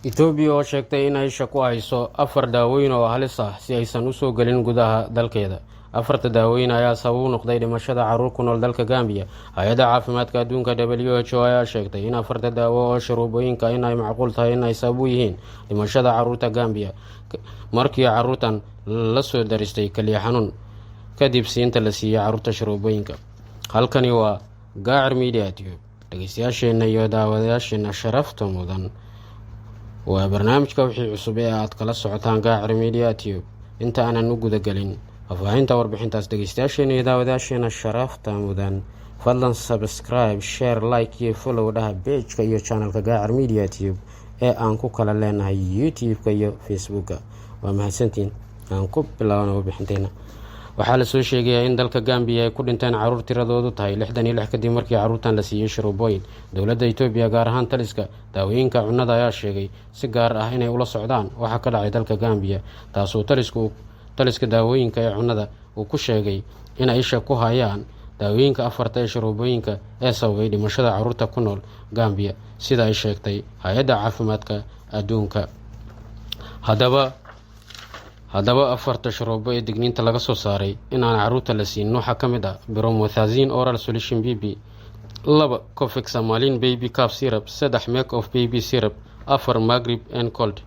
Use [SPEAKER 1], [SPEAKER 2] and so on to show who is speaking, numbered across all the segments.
[SPEAKER 1] Itoobiya oo sheegtay in ay shaqo hayso 4 daaweyn oo halis ah si aysan u soo galin gudaha dalkeeda. 4 daaweyn ayaa sabab u noqday dhimashada carruur ku nool dalka Gambia. Hay'adda Caafimaadka Adduunka WHO ayaa sheegtay in 4 daawo oo sharoobooyinka in ay macquul tahay in ay sabab u yihiin dhimashada carruurta Gambia markii carruurtan la soo daristay kaliya xanuun kadib siinta la siiyay carruurta sharoobooyinka. Halkani waa Gaar Media Tube. Dhageystayaasheena iyo daawadayaasheena sharafta mudan. waa barnaamijka wixii cusub ee aad kala socotaan Gaar Media Tube. Inta aanan u guda galin faafahinta warbixintaas, dhageystayaasheena iyo daawadayaasheena sharafta mudan, fadlan subscribe, share, like iyo follow dhaha page-ka iyo channelka Gaar Media Tube ee aan ku kala leenahay YouTube-ka iyo Facebook-ka. Waa mahadsantiin. aan ku bilaabno warbixinteena. Waxaa la soo sheegay in dalka Gambia ay ku dhinteen carruur tiradoodu tahay 66 kadib markii carruurtan la siiyay sharoobooyin. Dowladda Itoobiya gaar ahaan taliska daawooyinka cunnada ayaa sheegay si gaar ah inay ula socdaan waxa ka dhacay dalka Gambia, taasoo taliska daawooyinka ee cunnada uu ku sheegay in ay isha ku hayaan daawooyinka 4 ee sharoobooyinka ee sababay dhimashada carruurta ku nool Gambia, sida ay sheegtay Hay'adda Caafimaadka Adduunka. Haddaba 4 sharoobo ee digniinta laga soo saaray in aan carruurta la siin waxaa ka mid ah Bromethazine Oral Solution BB, 2 Cofexamalin Baby Cough Syrup, 3 Make of Baby Syrup, 4 Magrib and Cold.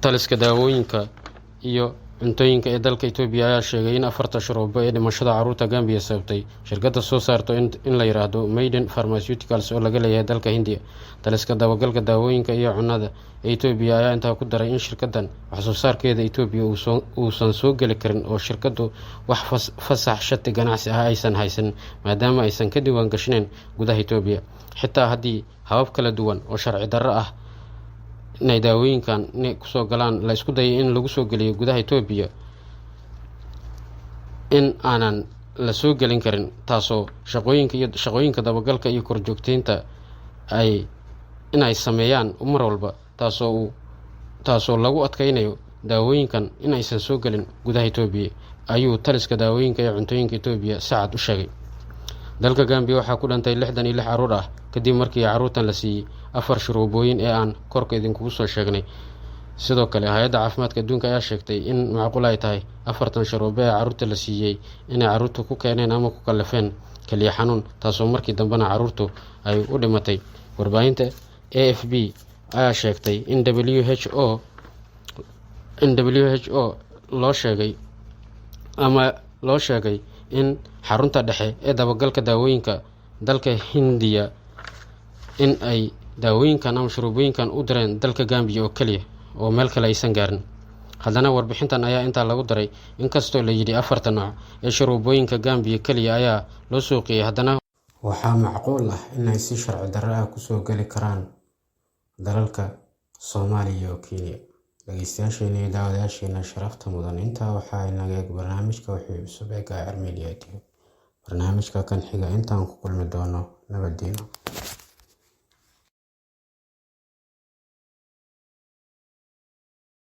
[SPEAKER 1] Taliska daawooyinka iyo cuntooyinka ee dalka Itoobiya ayaa sheegay in 4 sharoobo ee dhimashada carruurta Gambia sababtay shirkadda soo saarto in la yiraahdo Maiden Pharmaceuticals oo laga leeyahay dalka Hindiya. Taliska dabagalka daawooyinka iyo cunnada ee Itoobiya ayaa intaa ku daray in shirkaddan wax soo saarkeeda Itoobiya uusan soo geli karin oo shirkaddu wax fasax shati ganacsi ah aysan haysan maadaama aysan ka diiwaan gashaneyn gudaha Itoobiya. Xitaa haddii habab kala duwan oo sharci darro ah inay daawooyinkan ku soo galaan la isku dayay in lagu soo geliyo gudaha Itoobiya, in aanan la soo gelin karin, taasoo shaqooyinka dabagalka iyo korjoogteynta inay sameeyaan mar walba, taasoo lagu adkeynayo daawooyinkan in aysan soo gelin gudaha Itoobiya, ayuu taliska daawooyinka ee cuntooyinka Itoobiya Saacad u sheegay. Dalka Gambia waxaa ku dhintay 66 carruur ah kadib markii carruurtan la siiyay 4 sharoobooyin ee aan korka idinkugu soo sheegnay. Sidoo kale Hay'adda Caafimaadka Adduunka ayaa sheegtay in macquul ay tahay 4 sharoobo ee carruurta la siiyay inay carruurtu ku keeneen ama ku kallifeen kaliya xanuun, taasoo markii dambena carruurtu ay u dhimatay. Warbaahinta AFP ayaa sheegtay in WHO loo sheegay in xarunta dhexe ee dabagalka daawooyinka dalka Hindiya in ay daawooyinkan ama sharoobooyinkan u direen dalka Gambia oo kaliya oo meel kale aysan gaarin. Haddana warbixintan ayaa intaa lagu daray in kastoo la yidhi 4 nooc ee sharoobooyinka Gambia kaliya ayaa loo suuqiyay, haddana waxaa macquul ah in ay si sharci darro ah ku soo gali karaan dalalka Soomaaliya iyo Kenya. Dhageystayaasheena iyo daawadayaasheena sharafta mudan, intaa waxaa inaga eeg barnaamijka wixii cusub ee Gaar Media Tube. Barnaamijka kan xiga intaan ku kulmi doono nabadgelyo.